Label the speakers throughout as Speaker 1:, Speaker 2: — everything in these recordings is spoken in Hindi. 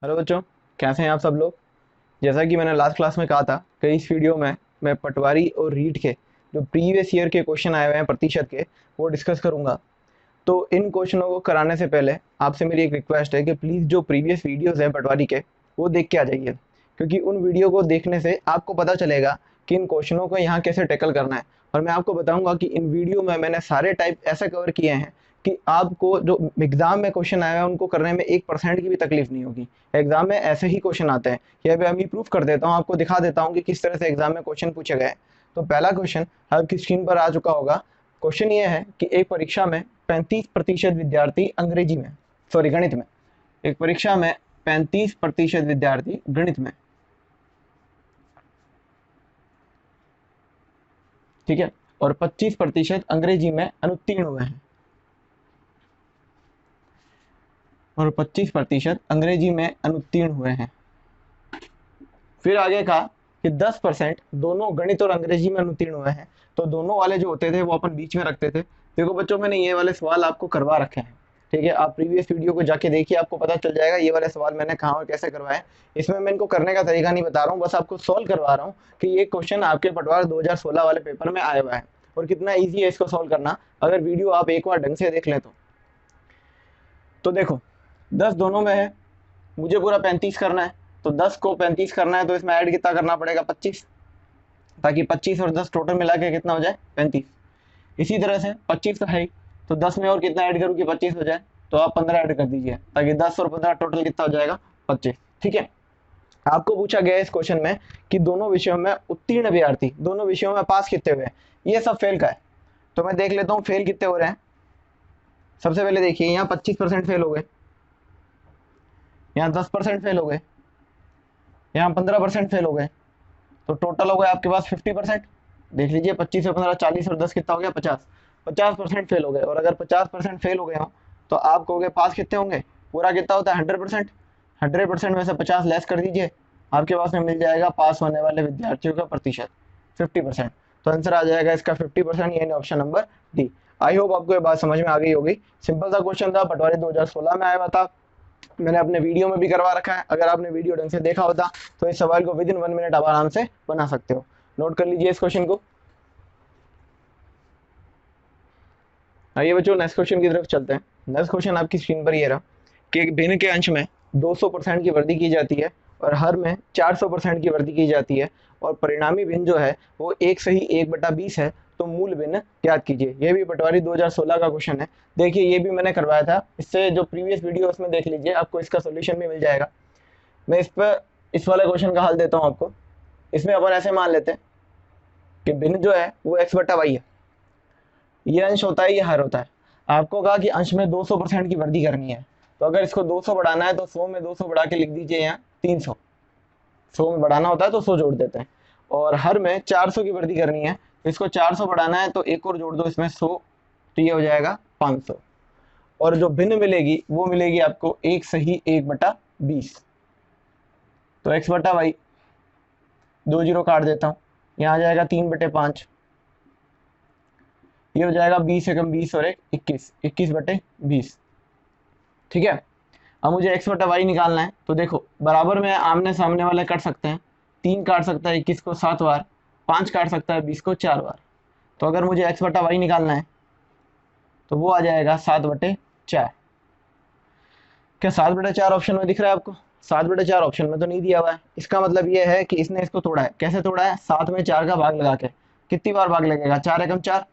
Speaker 1: हेलो बच्चों, कैसे हैं आप सब लोग। जैसा कि मैंने लास्ट क्लास में कहा था कि इस वीडियो में मैं पटवारी और रीट के जो प्रीवियस ईयर के क्वेश्चन आए हुए हैं प्रतिशत के, वो डिस्कस करूंगा। तो इन क्वेश्चनों को कराने से पहले आपसे मेरी एक रिक्वेस्ट है कि प्लीज़ जो प्रीवियस वीडियोस हैं पटवारी के, वो देख के आ जाइए, क्योंकि उन वीडियो को देखने से आपको पता चलेगा कि इन क्वेश्चनों को यहाँ कैसे टैकल करना है। और मैं आपको बताऊंगा कि इन वीडियो में मैंने सारे टाइप ऐसे कवर किए हैं कि आपको जो एग्जाम में क्वेश्चन आए हैं उनको करने में 1% की भी तकलीफ नहीं होगी। एग्जाम में ऐसे ही क्वेश्चन आते हैं। यह भी अभी प्रूफ कर देता हूँ, आपको दिखा देता हूँ कि किस तरह से एग्जाम में क्वेश्चन पूछे गए। तो पहला क्वेश्चन आपकी स्क्रीन पर आ चुका होगा। क्वेश्चन ये है कि एक परीक्षा में 35% विद्यार्थी अंग्रेजी में, सॉरी गणित में, एक परीक्षा में 35% विद्यार्थी गणित में, ठीक है, और 25% अंग्रेजी में अनुत्तीर्ण हुए हैं, और 25% अंग्रेजी में अनुत्तीर्ण हुए हैं। फिर आगे कहा कि 10% दोनों गणित और अंग्रेजी में अनुत्तीर्ण हुए हैं। तो दोनों वाले जो होते थे वो अपन बीच में रखते थे। देखो बच्चों, मैंने ये वाले सवाल आपको करवा रखे हैं, ठीक है। आप प्रीवियस वीडियो को जाके देखिए, आपको पता चल जाएगा ये वाले सवाल मैंने कहाँ और कैसे करवाए। इसमें मैं इनको करने का तरीका नहीं बता रहा हूँ, बस आपको सॉल्व करवा रहा हूँ कि ये क्वेश्चन आपके पटवार 2016 वाले पेपर में आया हुआ है और कितना ईजी है इसको सॉल्व करना, अगर वीडियो आप एक बार ढंग से देख लें तो देखो, 10 दोनों में है, मुझे पूरा 35 करना है। तो 10 को 35 करना है तो इसमें ऐड कितना करना पड़ेगा, 25, ताकि 25 और 10 टोटल मिला के कितना हो जाए, 35। इसी तरह से 25 तो है ही, तो 10 में और कितना ऐड करूँ कि 25 हो जाए, तो आप 15 ऐड कर दीजिए, ताकि 10 और 15 टोटल कितना हो जाएगा, 25। ठीक है। आपको पूछा गया इस क्वेश्चन में कि दोनों विषयों में उत्तीर्ण अभ्यर्थी दोनों विषयों में पास कितने हुए हैं। ये सब फेल का है, तो मैं देख लेता हूँ फेल कितने हो रहे हैं। सबसे पहले देखिए, यहाँ 25% फेल हो गए, यहाँ 10% फेल हो गए, यहाँ 15% फेल हो गए, तो टोटल हो गया आपके पास 50%। देख लीजिए, 25 और 15, 40 और 10 कितना हो गया, 50। 50% फेल हो गए, और अगर 50% फेल हो गए हो तो आप कहोगे पास कितने होंगे, पूरा कितना होता है 100%। 100% में से 50 लेस कर दीजिए, आपके पास में मिल जाएगा पास होने वाले विद्यार्थियों का प्रतिशत 50%। तो आंसर आ जाएगा इसका 50%, यानी option number D. I hope आपको ये बात समझ में आ गई होगी। सिंपल सा क्वेश्चन था, पटवारी 2016 में आया हुआ था, मैंने अपने वीडियो में भी करवा रखा है। अगर आपने वीडियो ढंग से देखा होता तो इस सवाल को विद इन 1 मिनट आप आराम से बना सकते हो। नोट कर लीजिए इस क्वेश्चन को। आइए बच्चों, नेक्स्ट क्वेश्चन की तरफ चलते हैं। नेक्स्ट क्वेश्चन आपकी स्क्रीन पर ये रहा कि एक भिन्न के अंश में 200% की वृद्धि की जाती है और हर में 400% की वृद्धि की जाती है, और परिणामी भिन्न जो है वो 1/20 है, तो मूल भिन्न ज्ञात कीजिए। ये भी पटवारी 2016 का क्वेश्चन है। देखिए, ये भी मैंने करवाया था, इससे जो प्रीवियस वीडियो उसमें देख लीजिए, आपको इसका सोल्यूशन भी मिल जाएगा। मैं इस वाले क्वेश्चन का हल देता हूँ आपको। इसमें अपन ऐसे मान लेते हैं कि भिन्न जो है वो x/y है, ये अंश होता है, ये हर होता है। आपको कहा कि अंश में 200% की वृद्धि करनी है, तो अगर इसको 200 बढ़ाना है तो 100 में 200 बढ़ा के लिख दीजिए यहाँ 300। 100 में बढ़ाना होता है तो 100 जोड़ देते हैं। और हर में 400 की वृद्धि करनी है, तो इसको 400 बढ़ाना है तो एक और जोड़ दो इसमें 100, तो ये हो जाएगा 500। और जो भिन्न मिलेगी वो मिलेगी आपको 1/20। तो x/y, 2 जीरो काट देता हूँ, यहाँ आ जाएगा 3/5, ये हो जाएगा 20 एकम 20 और 1 21/20। ठीक है। अब मुझे x/y निकालना है, तो देखो बराबर में आमने सामने वाले कट सकते हैं। 3 काट सकता है 21 को 7 बार, 5 काट सकता है 20 को 4 बार। तो अगर मुझे x/y निकालना है तो वो आ जाएगा 7/4। क्या 7/4 ऑप्शन में दिख रहा है आपको? 7/4 ऑप्शन में तो नहीं दिया हुआ है। इसका मतलब ये है कि इसने इसको तोड़ा है। कैसे तोड़ा है? 7 में 4 का भाग लगा के। कितनी बार भाग लगेगा? 4 एकम 4,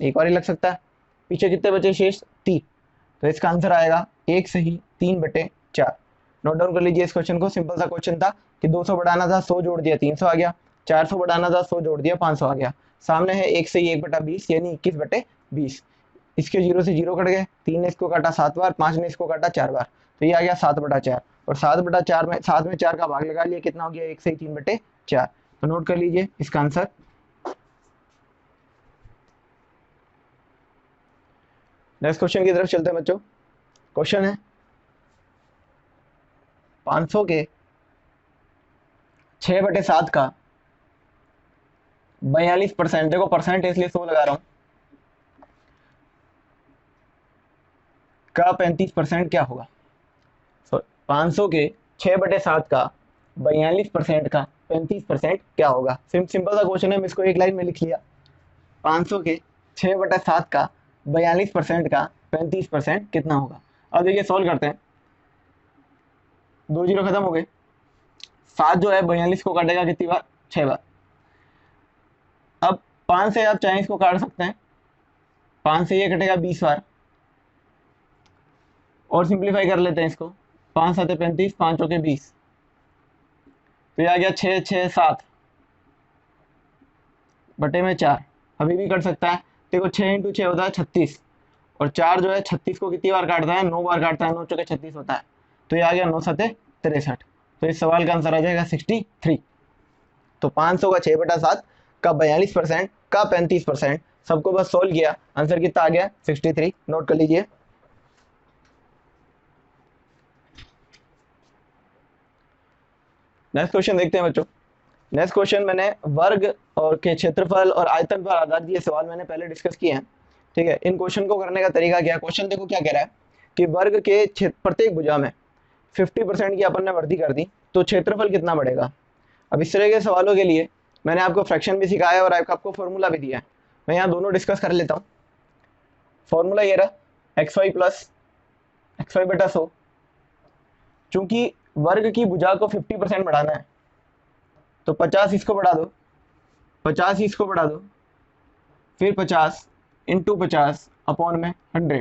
Speaker 1: एक बार ही लग सकता है। पीछे कितने बचे शेष? 3। तो इसका आंसर आएगा 1/3/4। नोट डाउन कर लीजिए इस क्वेश्चन को। सिंपल सा क्वेश्चन था कि 200 बढ़ाना था, 100 जोड़ दिया 300 आ गया। 400 बढ़ाना था, 100 जोड़ दिया 500 आ गया। सामने है 1/20 यानी 21/20। इसके 0 से 0 कट गए, 3 ने इसको काटा 7 बार, 5 ने इसको काटा 4 बार, तो ये आ गया 7/4। और 7/4 में 7 में 4 का भाग लगा लिया, कितना हो गया? 1/3/4। तो नोट कर लीजिए इसका आंसर। नेक्स्ट क्वेश्चन की तरफ चलते हैं बच्चों। क्वेश्चन है 500 के 6/7 का 42%, देखो परसेंट इसलिए 100 लगा रहा हूं, का 35% क्या होगा? 500 के 6/7 का 42% का 35% क्या होगा? सिंपल सा क्वेश्चन है, मैं इसको एक लाइन में लिख लिया। 500 के 6/7 का 42% का 35% कितना होगा? अब देखिए सॉल्व करते हैं। 2 जीरो खत्म हो गए। 7 जो है 42 को काटेगा कितनी बार? 6 बार। अब 5 से आप चाहें इसको काट सकते हैं। 5 से ये कटेगा 20 बार। और सिंप्लीफाई कर लेते हैं इसको। 5 7 35, 5 चौके 20, तो ये आ गया 6 6 7 बटे में 4। अभी भी कर सकता है। देखो 6 × 6 होता है 36, और 4 जो है 36 को कितनी बार काटता है? 9 बार काटता है। 9 चौके 36 होता है, तो ये आ गया 9 7 63। तो इस सवाल का आंसर आ जाएगा 63। तो 500 का 6/7 का 42% का 35%, सबको बस सोल्व किया, आंसर कितना आ गया? 63। नोट कर लीजिए। नेक्स्ट क्वेश्चन देखते हैं बच्चों। नेक्स्ट क्वेश्चन मैंने वर्ग और के क्षेत्रफल और आयतन पर आधारित ये सवाल मैंने पहले डिस्कस किए हैं। ठीक है, इन क्वेश्चन को करने का तरीका क्या है? क्वेश्चन देखो क्या कह रहा है कि वर्ग के प्रत्येक भुजा में 50% की अपन ने वृद्धि कर दी, तो क्षेत्रफल कितना बढ़ेगा? अब इस तरह के सवालों के लिए मैंने आपको फ्रैक्शन भी सिखाया और आपको फॉर्मूला भी दिया है। मैं यहाँ दोनों डिस्कस कर लेता हूँ। फॉर्मूला ये रहा, xy प्लस xy/100। चूंकि वर्ग की भुजा को 50% बढ़ाना है, तो 50 इसको बढ़ा दो, 50 इसको बढ़ा दो, फिर 50 × 50 अपॉन में 100।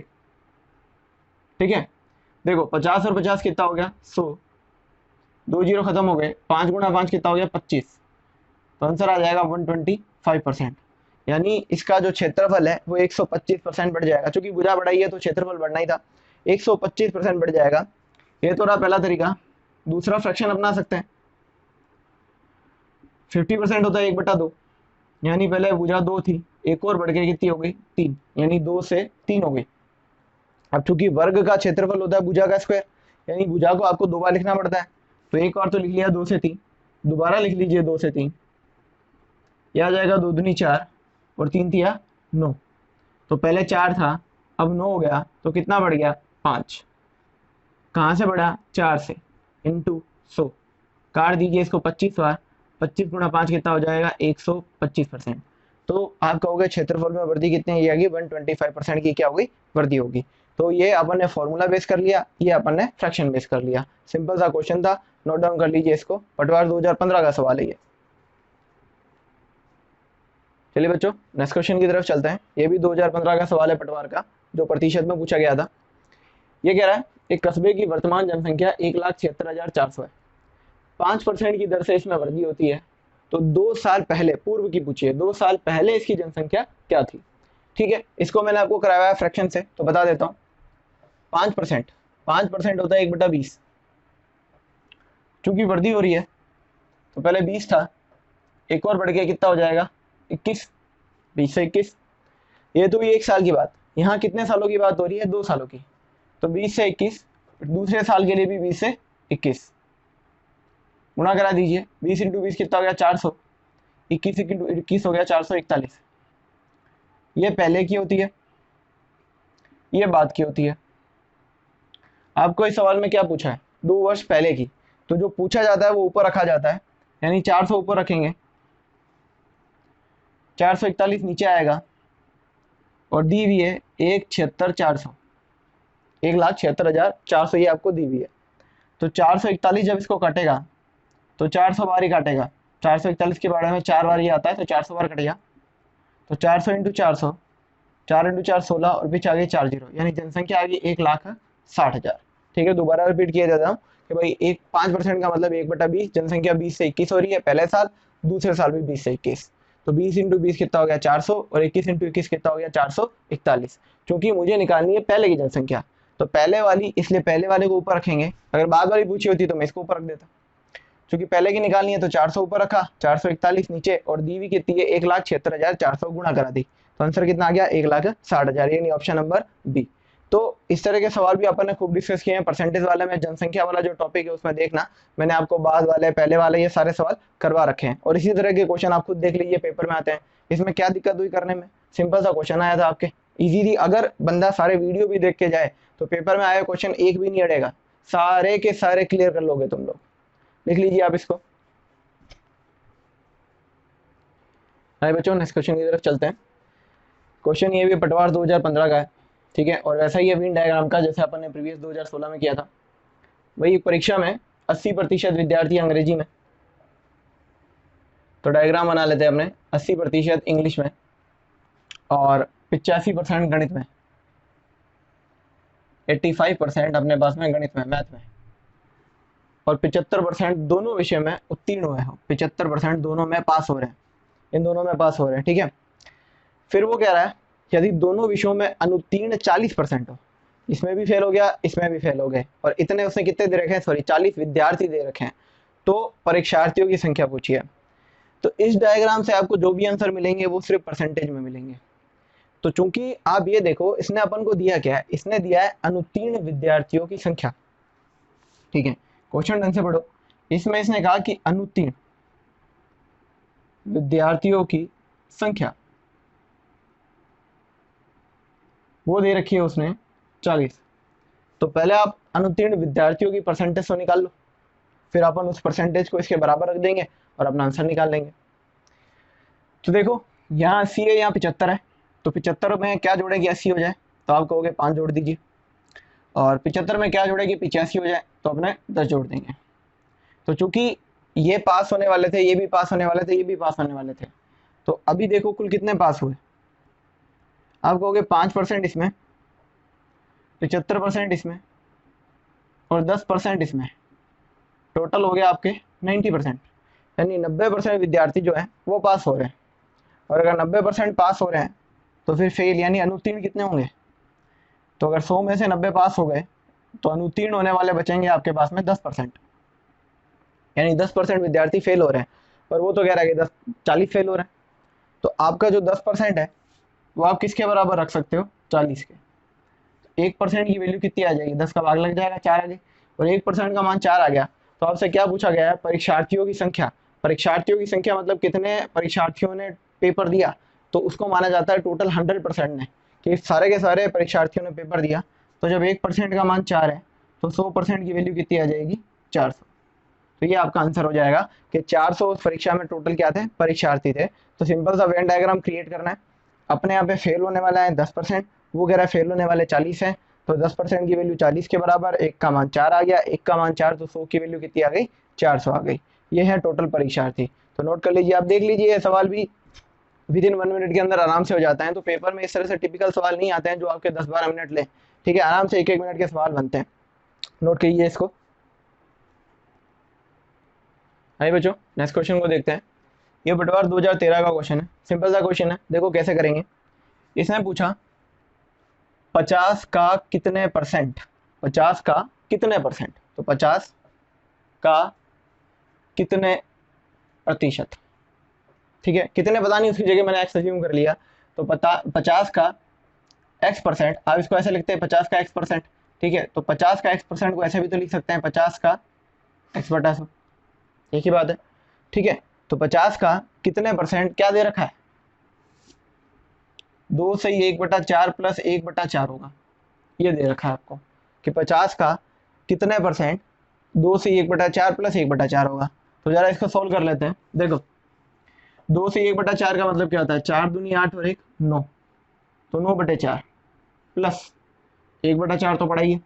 Speaker 1: ठीक है, देखो 50 और 50 कितना हो गया? 100। 2 जीरो खत्म हो गए। 5 × 5 कितना हो गया? 25। तो आंसर आ जाएगा 125%। यानी इसका जो क्षेत्रफल है वो 125% बढ़ जाएगा। चूंकि भुजा बढ़ाई है तो क्षेत्रफल बढ़ना ही था, 125% बढ़ जाएगा। ये तो रहा पहला तरीका। दूसरा फ्रैक्शन अपना सकते हैं। 50% होता है 1/2, यानी पहले भुजा 2 थी, एक और बढ़ के कितनी हो गई? 3, यानी 2 से 3 हो गई। अब चूंकि वर्ग का क्षेत्रफल होता है भुजा का स्क्वायर, यानी भुजा को आपको 2 बार लिखना पड़ता है। तो एक बार तो लिख लिया 2 से 3, दोबारा लिख लीजिए 2 से 3, यह आ जाएगा 2 दूनी 4 और 3 तिया 9। तो पहले 4 था, अब 9 हो गया, तो कितना बढ़ गया? 5। कहाँ से बढ़ा? 4 से, इंटू 100। काट दीजिए इसको 25 बार। 25 × 5 कितना हो जाएगा? 125%। तो आप कहोगे क्षेत्रफल में वृद्धि कितनी है? ये आगे 125% की क्या होगी? वृद्धि होगी। तो ये अपन ने फॉर्मूला बेस कर लिया, ये अपन ने फ्रैक्शन बेस कर लिया। सिंपल सा क्वेश्चन था, नोट डाउन कर लीजिए इसको। पटवार 2015 का सवाल है ये। चलिए बच्चों नेक्स्ट क्वेश्चन की तरफ चलते हैं। ये भी 2015 का सवाल है पटवार का, जो प्रतिशत में पूछा गया था। ये कह रहा है एक कस्बे की वर्तमान जनसंख्या 1,76,400 है। 5% की दर से इसमें वृद्धि होती है। तो 2 साल पहले, पूर्व की पूछिए, 2 साल पहले इसकी जनसंख्या क्या थी? ठीक है, इसको मैंने आपको कराया है फ्रैक्शन से, तो बता देता हूँ। 5% होता है 1/20। चूंकि वृद्धि हो रही है तो पहले 20 था, एक और बढ़ के कितना हो जाएगा? 21। 20 से 21, ये तो ये 1 साल की बात। यहाँ कितने सालों की बात हो रही है? 2 सालों की। तो 20 से 21, दूसरे साल के लिए भी 20 से 21 गुणा करा दीजिए। 20 × 20 कितना हो गया? 400। 21 × 21 हो गया 441। ये पहले की होती है, ये बाद की होती है। आपको इस सवाल में क्या पूछा है? 2 वर्ष पहले की। तो जो पूछा जाता है वो ऊपर रखा जाता है, यानी 400 ऊपर रखेंगे, 441 नीचे आएगा, और दी हुई है 1,76,400, 1,76,400 ये आपको दी हुई है। तो 441 जब इसको कटेगा तो 400 बार ही काटेगा। 441 के बारे में 4 बार ये आता है, तो 400 बार कटेगा। तो 400 × 400, 4 × 4 16, और बीच आ गई 4 जीरो, यानी जनसंख्या आ गई 1,60,000। ठीक है, दोबारा रिपीट किया जाता हूँ कि भाई 5% का मतलब 1/20, जनसंख्या 20 से 21 हो रही है पहले साल, दूसरे साल भी 20 से 21। तो 20 × 20 कितना हो गया? 400, और 21 × 21 कितना हो गया? 441। क्योंकि मुझे निकालनी है पहले की जनसंख्या, तो पहले वाली, इसलिए पहले वाले को ऊपर रखेंगे। अगर बाद वाली पूछी होती तो मैं इसको ऊपर रख देता। क्योंकि पहले की निकालनी है तो 400 ऊपर रखा, 441 नीचे, और दी हुई कितनी है? 1,76,400 गुणा करा दी। तो आंसर कितना आ गया? 1,60,000, यानी ऑप्शन नंबर बी। तो इस तरह के सवाल भी अपन ने खूब डिस्कस किए हैं। परसेंटेज वाले में, जनसंख्या वाला जो टॉपिक है उसमें देखना, मैंने आपको बाद वाले, पहले वाले, ये सारे सवाल करवा रखे हैं। और इसी तरह के क्वेश्चन आप खुद देख लीजिए, पेपर में आते हैं। इसमें क्या दिक्कत हुई करने में? सिंपल सा क्वेश्चन आया था आपके, इजीली। अगर बंदा सारे वीडियो भी देख के जाए तो पेपर में आया क्वेश्चन एक भी नहीं अड़ेगा। सारे के सारे क्लियर कर लोगे तुम लोग। लिख लीजिए आप इसको। हाय बच्चों, नेक्स्ट क्वेश्चन की तरफ चलते हैं। क्वेश्चन ये भी पटवार 2015 का है, ठीक है, और वैसा ही है वेन डायग्राम का जैसे अपन ने प्रीवियस 2016 में किया था। वही परीक्षा में 80% विद्यार्थी अंग्रेजी में, तो डायग्राम बना लेते हैं अपने। 80% इंग्लिश में और 85% गणित में, 85% अपने पास में गणित में, मैथ में, और 75% दोनों विषय में उत्तीर्ण हुए हो। 75% दोनों में पास हो रहे हैं, इन दोनों में पास हो रहे हैं, ठीक है। फिर वो कह रहा है यदि दोनों विषयों में अनुत्तीर्ण 40% हो, इसमें भी फेल हो गया, इसमें भी फेल हो गए, और इतने उसने कितने दे रखे हैं, सॉरी 40 विद्यार्थी दे रखे हैं, तो परीक्षार्थियों की संख्या पूछी है। तो इस डायग्राम से आपको जो भी आंसर मिलेंगे वो सिर्फ परसेंटेज में मिलेंगे। तो चूंकि आप ये देखो, इसने अपन को दिया क्या है, इसने दिया है अनुत्तीर्ण विद्यार्थियों की संख्या, ठीक है। क्वेश्चन ढंग से पढ़ो। इसमें इसने कहा कि अनुत्तीर्ण विद्यार्थियों की संख्या वो दे रखी है उसने 40। तो पहले आप अनुत्तीर्ण विद्यार्थियों की परसेंटेज तो निकाल लो, फिर अपन उस परसेंटेज को इसके बराबर रख देंगे और अपना आंसर निकाल लेंगे। तो देखो यहाँ 80 है, यहाँ 75 है, तो 75 में क्या जोड़ेगी 80 हो जाए, तो आप कहोगे 5 जोड़ दीजिए, और 75 में क्या जोड़ेगी 85 हो जाए, तो अपने 10 जोड़ देंगे। तो चूंकि ये पास होने वाले थे, ये भी पास होने वाले थे, ये भी पास होने वाले थे, तो अभी देखो कुल कितने पास हुए। आप कहोगे 5% इसमें, 75% इसमें, और 10% इसमें, टोटल हो गया आपके 90%, यानी 90% विद्यार्थी जो है वो पास हो रहे हैं। और अगर 90% पास हो रहे हैं तो फिर फेल यानी अनुत्तीर्ण कितने होंगे। तो अगर 100 में से 90 पास हो गए तो अनुत्तीर्ण होने वाले बचेंगे आपके पास में 10%, यानी 10% विद्यार्थी फेल हो रहे हैं। और वो तो कह रहा है कि 40 फेल हो रहे हैं, तो आपका जो 10% है वो आप किसके बराबर रख सकते हो, 40 के। 1% की वैल्यू कितनी आ जाएगी, 10 का भाग लग जाएगा, 4 आ गई, और 1% का मान 4 आ गया। तो आपसे क्या पूछा गया है, परीक्षार्थियों की संख्या। परीक्षार्थियों की संख्या मतलब कितने परीक्षार्थियों ने पेपर दिया, तो उसको माना जाता है टोटल 100% ने, कि सारे के सारे परीक्षार्थियों ने पेपर दिया। तो जब 1% का मान 4 है तो 100% की वैल्यू कितनी आ जाएगी, 400। तो ये आपका आंसर हो जाएगा कि 400 उस परीक्षा में टोटल क्या थे, परीक्षार्थी थे। तो सिंपल सा वेन डायग्राम क्रिएट करना है। अपने यहाँ पे फेल होने वाला है 10%, वो कह रहा है फेल होने वाले 40 हैं, तो 10% की वैल्यू 40 के बराबर, एक का मान 4 आ गया, एक का मान 4, तो 100 की वैल्यू कितनी आ गई, 400 आ गई। ये है टोटल परीक्षार्थी। तो नोट कर लीजिए, आप देख लीजिए, सवाल भी विद इन 1 मिनट के अंदर आराम से हो जाता है। तो पेपर में इस तरह से टिपिकल सवाल नहीं आते हैं जो आपके 10-12 मिनट ले, ठीक है, आराम से 1-1 मिनट के सवाल बनते हैं। नोट कीजिए इसको। आइए बच्चों, नेक्स्ट क्वेश्चन को देखते हैं। ये पटवार 2013 का क्वेश्चन है, सिंपल सा क्वेश्चन है। देखो कैसे करेंगे। इसने पूछा 50 का कितने परसेंट, 50 का कितने परसेंट, तो 50 का कितने प्रतिशत, ठीक है, कितने पता नहीं, उसकी जगह मैंने एक्स अज्यूम कर लिया। तो 50 का x%, आप इसको ऐसे लिखते हैं 50 का x%, ठीक है। तो 50 का x% को ऐसे भी तो लिख सकते हैं 50 का x/100, एक ही बात है, ठीक है। तो 50 का कितने परसेंट क्या दे रखा है, 2 से 1/4 प्लस 1/4 होगा, ये दे रखा है आपको कि 50 का कितने परसेंट 2 से 1/4 प्लस 1/4 होगा। तो जरा इसको सोल्व कर लेते हैं। देखो 2 से 1/4 का मतलब क्या होता है, 4 दूनी 8 और 1 9, तो 9/4 प्लस 1/4 तो पड़ा ही है,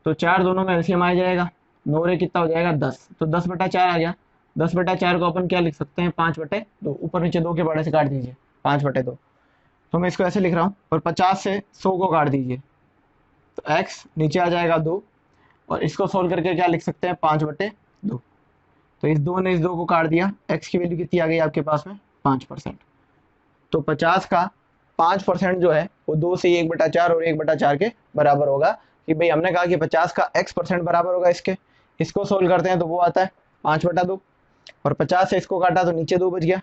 Speaker 1: तो 4 दोनों में एलसीएम आ जाएगा, 9 रे कितना हो जाएगा 10, तो 10/4 आ गया। 10/4 को अपन क्या लिख सकते हैं, 5/2, ऊपर नीचे 2 के बड़े से काट दीजिए, 5/2। तो मैं इसको ऐसे लिख रहा हूँ, और 50 से 100 को काट दीजिए, तो x नीचे आ जाएगा 2, और इसको सोल्व करके क्या लिख सकते हैं, 5/2। तो इस 2 ने इस 2 को काट दिया, x की वैल्यू कितनी आ गई आपके पास में, 5%। तो 50 का 5% जो है वो 2 से 1/4 और 1/4 के बराबर होगा। कि भाई हमने कहा कि 50 का x% बराबर होगा इसके, इसको सोल्व करते हैं तो वो आता है 5/2, और 50 से इसको काटा तो नीचे 2 बच गया,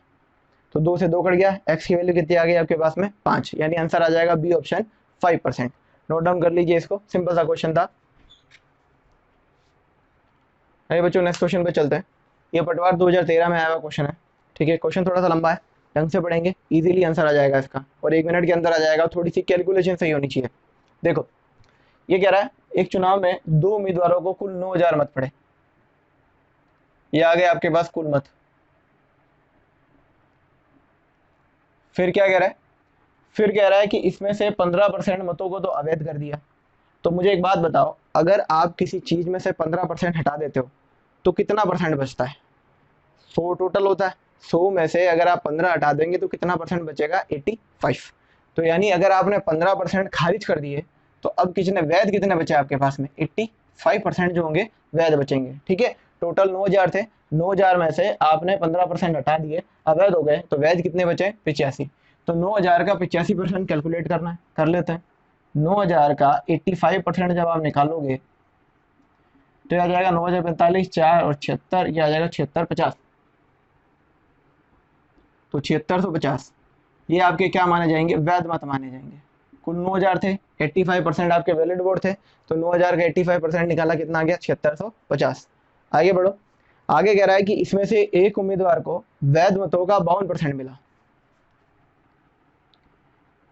Speaker 1: तो 2 से 2 कट गया, x की वैल्यू कितनी आ गई आपके पास में, 5, यानी आंसर आ जाएगा बी ऑप्शन 5%। नोट डाउन कर लीजिए इसको, सिंपल सा क्वेश्चन था। अरे बच्चों नेक्स्ट क्वेश्चन पे चलते हैं। ये पटवार 2013 में आया हुआ क्वेश्चन है, ठीक है। क्वेश्चन थोड़ा सा लंबा है, ढंग से पढ़ेंगे इजीली आंसर आ जाएगा इसका, और 1 मिनट के अंदर आ जाएगा। थोड़ी सी कैलकुलेशन सही होनी चाहिए। देखो ये कह रहा है एक चुनाव में 2 उम्मीदवारों को कुल 9,000 मत पड़े। ये आ गए आपके पास कुल मत। फिर क्या कह रहा है, फिर कह रहा है कि इसमें से 15% मतों को तो अवैध कर दिया। तो मुझे एक बात बताओ, अगर आप किसी चीज में से 15% हटा देते हो तो कितना परसेंट बचता है? 100 टोटल होता है। 100 में से अगर आप 15 हटा देंगे तो कितना परसेंट बचेगा? 85। तो यानी अगर आपने 15% खारिज कर दिए तो अब कितने वैध कितने बचे आपके पास में? 85% जो होंगे वैध बचेंगे। ठीक है, टोटल 9,000 थे, 9,000 में से आपने 15% हटा दिए, अवैध हो गए, तो वैध कितने बचे? 85। तो 9,000 का 85% कैलकुलेट करना है, कर लेते हैं। 9,000 का 85% जब आप निकालोगे तो आ जाएगा 9,045, 4 और 76, ये आ जाएगा 7650। तो 7650 ये आपके क्या माने जाएंगे? वैध मत माने जाएंगे। कुल 9,000 थे, 85% आपके वैलिड वोट थे, तो 9,000 का 85% निकाला, कितना आ गया? 7650। आगे बढ़ो, आगे कह रहा है कि इसमें से एक उम्मीदवार को वैध मतों का 52% मिला।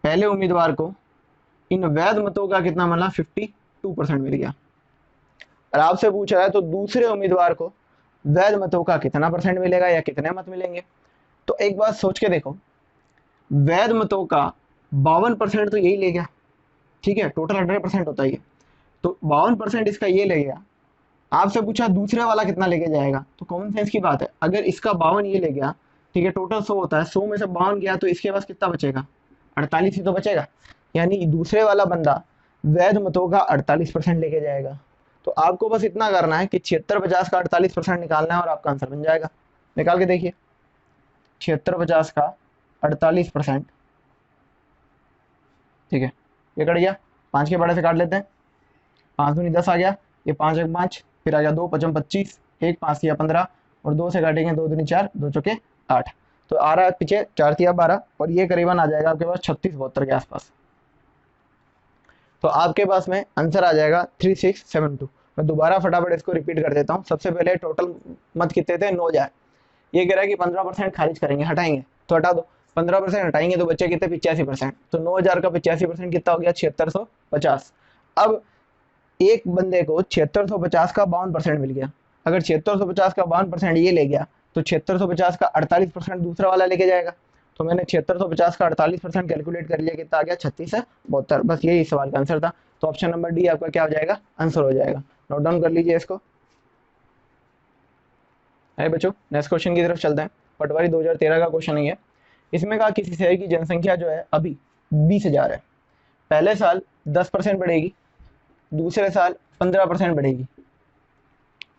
Speaker 1: पहले उम्मीदवार को इन वैध मतों का कितना मिला? 52% मिल गया। और आपसे पूछ रहा है तो दूसरे उम्मीदवार को वैध मतों का कितना परसेंट मिलेगा या कितने मत मिलेंगे? तो एक बात सोच के देखो, वैध मतों का 52% तो यही ले गया। ठीक है, टोटल 100% होता है ये, तो 52% इसका ये ले गया। आपसे पूछा दूसरे वाला कितना लेके जाएगा, तो कॉमन सेंस की बात है, अगर इसका 52 ये ले गया, ठीक है, टोटल 100 होता है, 100 में से 52 गया तो इसके पास कितना बचेगा? 48 ही तो बचेगा। यानी दूसरे वाला बंदा वैध मतों का 48% लेके जाएगा। तो आपको बस इतना करना है कि 7650 का 48% निकालना है और आपका आंसर बन जाएगा। निकाल के देखिए, 7650 का 48%, ठीक है, ये कट गया, 5 के बड़े से काट लेते हैं, 5 दूनी 10 आ गया, ये 5 एक 5, फिर आ गया 2 5 25, 1 5 तिया 15, और 2 से काटेंगे 2 दूनी 4, 2 चौके 8, तो आ रहा है पीछे 4 तिया 12, और ये करीबन आ जाएगा आपके पास 36-72 के आसपास। तो आपके पास में आंसर आ जाएगा 3672। मैं दोबारा फटाफट इसको रिपीट कर देता हूँ। सबसे पहले टोटल मत कितने थे? 9,000। ये कह रहा है कि 15% खारिज करेंगे, हटाएंगे, तो हटा दो। 15% हटाएंगे तो बच्चे कितने? 85%। तो 9,000 का 85% कितना हो गया? 7650। अब एक बंदे को 7650 का 52% मिल गया। अगर 7650 का 52% ये ले गया तो 7650 का 48% दूसरा वाला लेके जाएगा। तो मैंने 7650 का 48% कैलकुलेट कर लिया, कितना आ गया? 3672। बस यही सवाल का आंसर था। तो ऑप्शन नंबर डी आपका क्या हो जाएगा? आंसर हो जाएगा। नोट डाउन कर लीजिए इसको। है बच्चों, नेक्स्ट क्वेश्चन की तरफ चलते हैं। पटवारी 2013 का क्वेश्चन है। इसमें कहा किसी शहर की जनसंख्या जो है अभी 20,000 है। पहले साल 10% बढ़ेगी, दूसरे साल 15% बढ़ेगी,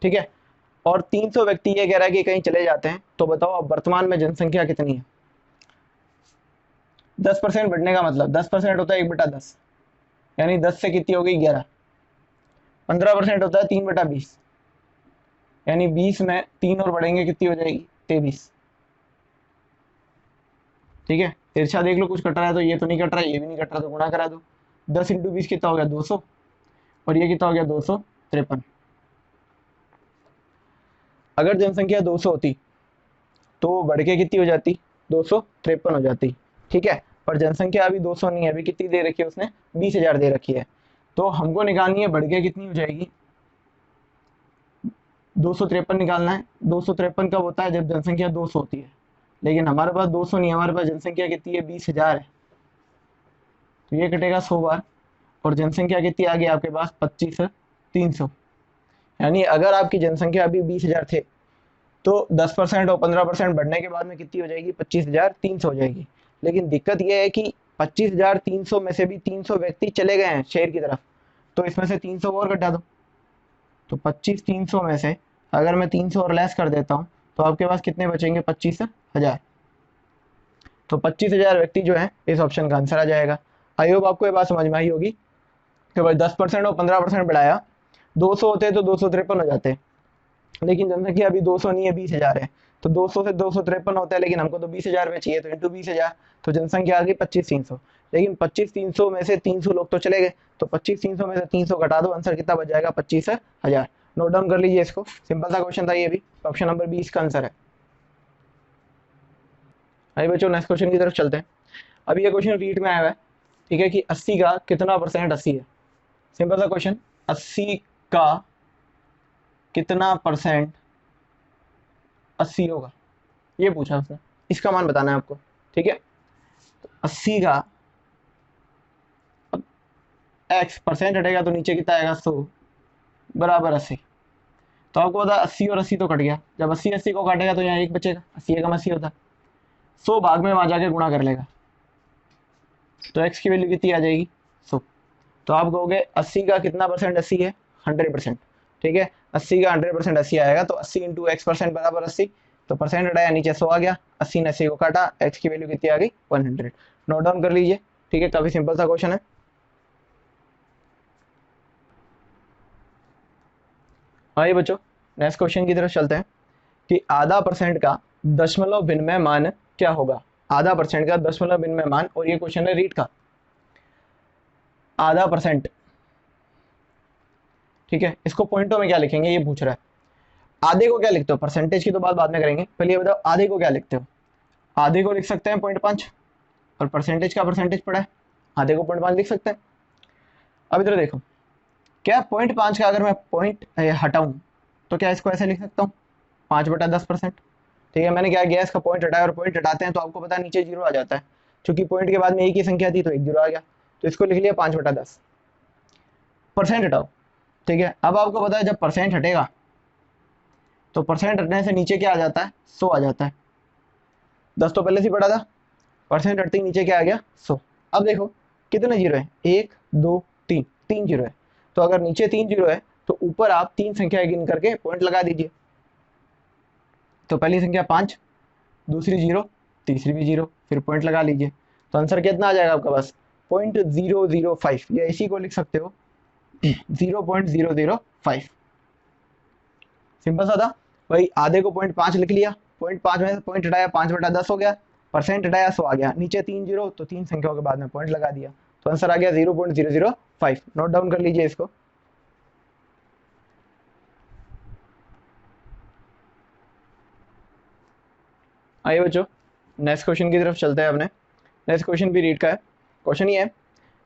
Speaker 1: ठीक है, और 300 व्यक्ति ये कह रहा है कि कहीं चले जाते हैं। तो बताओ अब वर्तमान में जनसंख्या कितनी है? 10% बढ़ने का मतलब 10% होता है 1/10, यानी 10 से कितनी हो गई? 11। 15% होता है 3/20, यानी 20 में 3 और बढ़ेंगे, कितनी हो जाएगी? 23। ठीक है, तिरछा देख लो, कुछ कट रहा है तो ये तो नहीं कट रहा है, ये भी नहीं कट रहा, तो गुणा करा दो। 10 × 20 कितना हो गया? 200, और ये कितना हो गया? 253। अगर जनसंख्या 200 होती तो बढ़ के कितनी हो जाती? 253 हो जाती। ठीक है, पर जनसंख्या अभी 200 नहीं है, अभी कितनी दे रखी है उसने? 20,000 दे रखी है। तो हमको निकालनी है बढ़ के कितनी हो जाएगी? 253 निकालना है। 253 कब होता है? जब जनसंख्या 200 होती है, लेकिन हमारे पास 200 नहीं है, हमारे पास जनसंख्या कितनी है? 20,000 है। तो ये कटेगा 100 बार, और जनसंख्या कितनी आ गई आपके पास? 25,300। यानी अगर आपकी जनसंख्या अभी 20,000 थे तो 10% और 15% बढ़ने के बाद में कितनी हो जाएगी? 25,300 हो जाएगी। लेकिन दिक्कत यह है कि 25,300 में से भी 300 व्यक्ति चले गए हैं शहर की तरफ, तो इसमें से 300 और घटा दो। तो 25,300 में से अगर मैं 300 और लेस कर देता हूँ तो आपके पास कितने बचेंगे? 25,000। तो 25,000 व्यक्ति जो है इस ऑप्शन का आंसर आ जाएगा। आई होप आपको ये बात समझ में आई होगी कि भाई 10% और 15% बढ़ाया, 200 होते तो 253 हो जाते, लेकिन जनसंख्या अभी 200 नहीं है, 20,000 है। तो 200 से 253 होता है, लेकिन हमको तो 20,000 में चाहिए, तो इंटू 20,000, तो जनसंख्या आ गई 25,300। लेकिन 25,300 में से 300 लोग तो चले गए, तो 25,300 में से 300 घटा दो, आंसर कितना बच जाएगा? 25,000। नोट डाउन कर लीजिए इसको, सिंपल सा क्वेश्चन था ये भी। ऑप्शन नंबर बी इसका आंसर है। आइए बच्चों, नेक्स्ट क्वेश्चन की तरफ चलते हैं। अभी ये क्वेश्चन रीट में आया हुआ है, ठीक है, कि 80 का कितना परसेंट 80 है? सिंपल सा क्वेश्चन, 80 का कितना परसेंट 80 होगा, ये पूछा उसने, इसका मान बताना है आपको। ठीक है, तो 80 का x परसेंट हटेगा तो नीचे कितना आएगा 100 बराबर 80। तो आपको पता 80 और 80 तो कट गया, जब 80 80 को काटेगा तो यहाँ एक बचेगा, 80 एकम 80 होता, 100 भाग में वहां जाके गुणा कर लेगा, तो x की वैल्यू कितनी आ जाएगी 100। तो आप कहोगे 80 का कितना परसेंट 80 है 100%। ठीक है, 80 का 100% 80 आएगा, तो 80 इंटू एक्स परसेंट बराबर 80, तो परसेंट हटाया नीचे 100 आ गया, 80 ने 80 को काटा, x की वैल्यू कितनी आ गई 100। नोट डाउन कर लीजिए। ठीक है, काफी सिंपल सा क्वेश्चन है। आइए बच्चों नेक्स्ट क्वेश्चन की तरफ चलते हैं कि आधा परसेंट का दशमलव विनिमय मान क्या होगा। आधा परसेंट का दशमलव विनिमय मान, और ये क्वेश्चन है रीट का। आधा परसेंट, ठीक है, इसको पॉइंटों में क्या लिखेंगे ये पूछ रहा है। आधे को क्या लिखते हो, परसेंटेज की तो बात बाद में करेंगे, पहले ये बताओ आधे को क्या लिखते हो। आधे को लिख सकते हैं 0.5, और परसेंटेज का परसेंटेज पड़ा है, आधे को 0.5 लिख सकते हैं। अब इधर देखो, क्या 0.5 का अगर मैं पॉइंट हटाऊं तो क्या इसको ऐसे लिख सकता हूँ 5/10%। ठीक है, मैंने क्या किया, इसका पॉइंट हटाया, और पॉइंट हटाते हैं तो आपको पता है नीचे जीरो आ जाता है, क्योंकि पॉइंट के बाद में एक ही संख्या थी तो एक जीरो आ गया, तो इसको लिख लिया 5/10। परसेंट हटाओ। ठीक है, अब आपको पता है जब परसेंट हटेगा तो परसेंट हटने से नीचे क्या आ जाता है 100 आ जाता है। 10 तो पहले से पड़ा था, परसेंट हटते ही नीचे क्या आ गया 100। अब देखो कितने जीरो है, 1 2 3, 3 जीरो है, तो अगर नीचे 3 जीरो है तो ऊपर आप 3 संख्या गिन करके पॉइंट लगा दीजिए। तो पहली संख्या 5, दूसरी 0, तीसरी भी 0, फिर पॉइंट लगा लीजिए, तो आंसर कितना आ जाएगा आपका पास 0.005, या इसी को लिख सकते हो 0.005। सिंपल सा था भाई, आधे को 0.5 लिख लिया, 0.5 में से पॉइंट हटाया 5/10 हो गया, परसेंट हटाया 100 आ गया, नीचे 3 जीरो तो 3 संख्याओं के बाद में पॉइंट लगा दिया, तो आंसर आ गया 0.005। नोट डाउन कर लीजिए इसको। आइए बच्चों नेक्स्ट क्वेश्चन की तरफ चलते हैं अपने। नेक्स्ट क्वेश्चन भी रीड का है। क्वेश्चन ये है,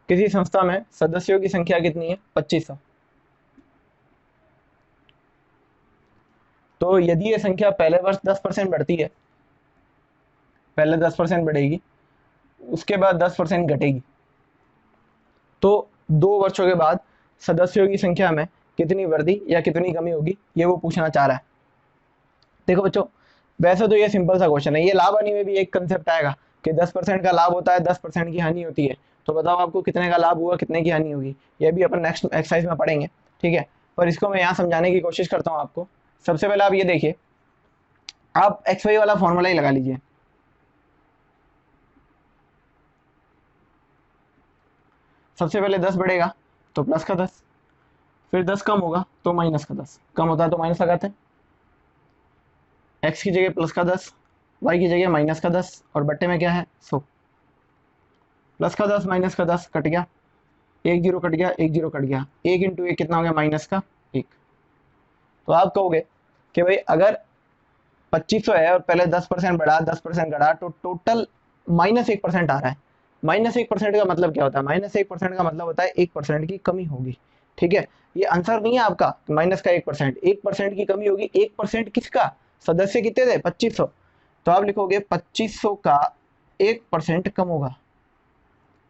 Speaker 1: किसी संस्था में सदस्यों की संख्या कितनी है 2500। तो यदि ये संख्या पहले वर्ष 10% बढ़ती है, पहले 10% बढ़ेगी, उसके बाद 10% घटेगी, तो 2 वर्षों के बाद सदस्यों की संख्या में कितनी वृद्धि या कितनी कमी होगी, ये वो पूछना चाह रहा है। देखो बच्चों, वैसे तो ये सिंपल सा क्वेश्चन है, ये लाभ हानि में भी एक कंसेप्ट आएगा कि 10% का लाभ होता है, 10% की हानि होती है, तो बताओ आपको कितने का लाभ हुआ कितने की हानि होगी, ये भी अपन नेक्स्ट एक्सरसाइज में पढ़ेंगे। ठीक है, पर इसको मैं यहाँ समझाने की कोशिश करता हूँ आपको। सबसे पहले आप ये देखिए, आप एक्स वाई वाला फॉर्मूला ही लगा लीजिए। सबसे पहले 10 बढ़ेगा तो प्लस का 10, फिर 10 कम होगा तो माइनस का 10, कम होता है तो माइनस लगाते हैं, एक्स की जगह प्लस का 10, वाई की जगह माइनस का 10, और बट्टे में क्या है 100। प्लस का 10 माइनस का 10 कट गया, एक जीरो कट गया, एक जीरो कट गया, एक इंटू एक कितना हो गया माइनस का 1। तो आप कहोगे कि भाई अगर 2500 है और पहले 10% बढ़ा 10% घटा, तो टोटल -1% आ रहा है। -1% का मतलब क्या होता है, -1% का मतलब होता है 1% की कमी होगी। ठीक है, ये आंसर नहीं है आपका माइनस का 1%, 1% की कमी होगी। 1% किसका, सदस्य कितने थे 2500, तो आप लिखोगे 2500 का 1% कम होगा,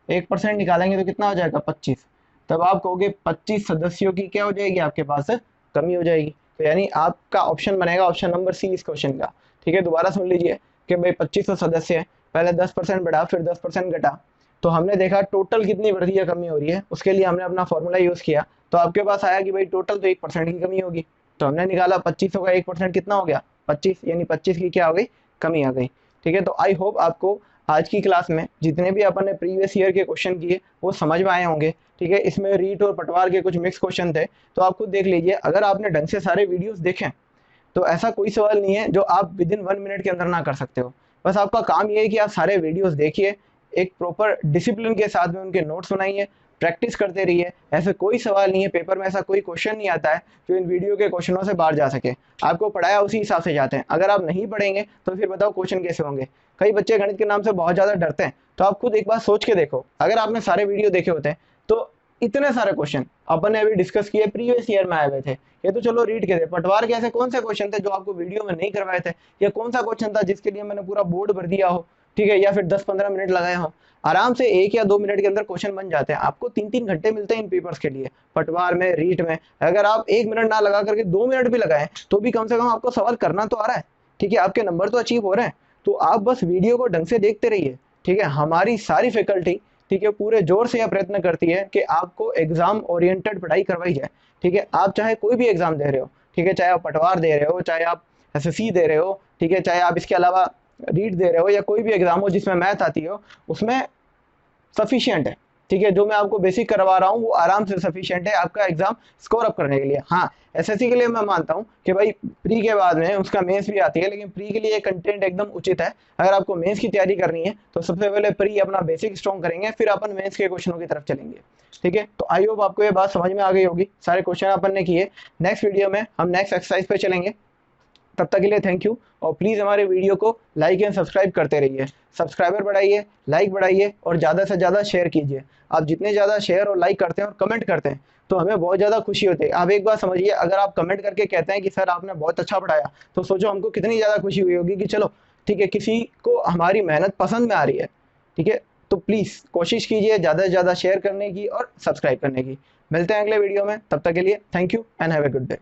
Speaker 1: 1% निकालेंगे तो कितना हो जाएगा 25, तब आप कहोगे 25 सदस्यों की क्या हो जाएगी आपके पास कमी हो जाएगी। तो यानी आपका ऑप्शन बनेगा ऑप्शन नंबर सी इस क्वेश्चन का। ठीक है, दोबारा सुन लीजिए कि भाई 2500 सदस्य है, पहले 10% बढ़ा फिर 10% घटा, तो हमने देखा टोटल कितनी वृद्धि या कमी हो रही है, उसके लिए हमने अपना फॉर्मूला यूज किया, तो आपके पास आया कि भाई टोटल तो 1% की कमी होगी, तो हमने निकाला 2500 का 1% कितना हो गया 25, यानी 25 की क्या हो गई कमी आ गई। ठीक है, तो आई होप आपको आज की क्लास में जितने भी अपन ने प्रीवियस ईयर के क्वेश्चन किए वो समझ में आए होंगे। ठीक है, इसमें रीट और पटवार के कुछ मिक्स क्वेश्चन थे, तो आप खुद देख लीजिए, अगर आपने ढंग से सारे वीडियोस देखें तो ऐसा कोई सवाल नहीं है जो आप विद इन 1 मिनट के अंदर ना कर सकते हो। बस आपका काम ये है कि आप सारे वीडियोस देखिए, एक प्रॉपर डिसिप्लिन के साथ में उनके नोट्स बनाइए, प्रैक्टिस करते रहिए। ऐसे कोई सवाल नहीं है, पेपर में ऐसा कोई क्वेश्चन नहीं आता है जो इन वीडियो के क्वेश्चनों से बाहर जा सके। आपको पढ़ाया उसी हिसाब से जाते हैं, अगर आप नहीं पढ़ेंगे तो फिर बताओ क्वेश्चन कैसे होंगे। कई बच्चे गणित के नाम से बहुत ज़्यादा डरते हैं, तो आप खुद एक बार सोच के देखो, अगर आपने सारे वीडियो देखे होते हैं तो इतने सारे क्वेश्चन अपन ने अभी डिस्कस किए, प्रीवियस ईयर में आए हुए थे। ये तो चलो रीड के थे। पटवार के ऐसे कौन से क्वेश्चन थे जो आपको वीडियो में नहीं करवाए थे, या कौन सा क्वेश्चन था जिसके लिए मैंने पूरा बोर्ड भर दिया हो, ठीक है, या फिर 10-15 मिनट लगाए हो। आराम से 1 या 2 मिनट के अंदर क्वेश्चन बन जाते हैं। आपको 3-3 घंटे मिलते हैं इन पेपर्स के लिए, पटवार में, रीट में। अगर आप 1 मिनट ना लगा करके 2 मिनट भी लगाएं तो भी कम से कम आपको सवाल करना तो आ रहा है, ठीक है, आपके नंबर तो अचीव हो रहे हैं। तो आप बस वीडियो को ढंग से देखते रहिए, ठीक है। हमारी सारी फैकल्टी, ठीक है, पूरे जोर से यह प्रयत्न करती है कि आपको एग्जाम ओरिएंटेड पढ़ाई करवाई जाए, ठीक है। आप चाहे कोई भी एग्जाम दे रहे हो, ठीक है, चाहे आप पटवार दे रहे हो, चाहे आप एसएससी दे रहे हो, ठीक है, चाहे आप इसके अलावा रीट दे रहे हो, या कोई भी एग्जाम हो जिसमें मैथ आती हो, उसमें सफिशियंट है, ठीक है। जो मैं आपको बेसिक करवा रहा हूँ वो आराम से सफिशियंट है आपका एग्जाम स्कोर अप करने के लिए। हाँ, एसएससी के लिए मैं मानता हूँ कि भाई प्री के बाद में उसका मेंस भी आती है, लेकिन प्री के लिए कंटेंट एकदम उचित है। अगर आपको मेंस की तैयारी करनी है तो सबसे पहले प्री अपना बेसिक स्ट्रॉन्ग करेंगे, फिर अपन मेंस के क्वेश्चनों की तरफ चलेंगे, ठीक है। तो आई होप आपको ये बात समझ में आ गई होगी। सारे क्वेश्चन अपन ने किए। नेक्स्ट वीडियो में हम नेक्स्ट एक्सरसाइज पे चलेंगे। तब तक के लिए थैंक यू, और प्लीज़ हमारे वीडियो को लाइक एंड सब्सक्राइब करते रहिए। सब्सक्राइबर बढ़ाइए, लाइक बढ़ाइए, और ज़्यादा से ज़्यादा शेयर कीजिए। आप जितने ज़्यादा शेयर और लाइक करते हैं और कमेंट करते हैं तो हमें बहुत ज़्यादा खुशी होती है। आप एक बात समझिए, अगर आप कमेंट करके कहते हैं कि सर आपने बहुत अच्छा पढ़ाया, तो सोचो हमको कितनी ज़्यादा खुशी हुई होगी कि चलो ठीक है, किसी को हमारी मेहनत पसंद में आ रही है, ठीक है। तो प्लीज़ कोशिश कीजिए ज़्यादा से ज़्यादा शेयर करने की और सब्सक्राइब करने की। मिलते हैं अगले वीडियो में, तब तक के लिए thank you and have a good day.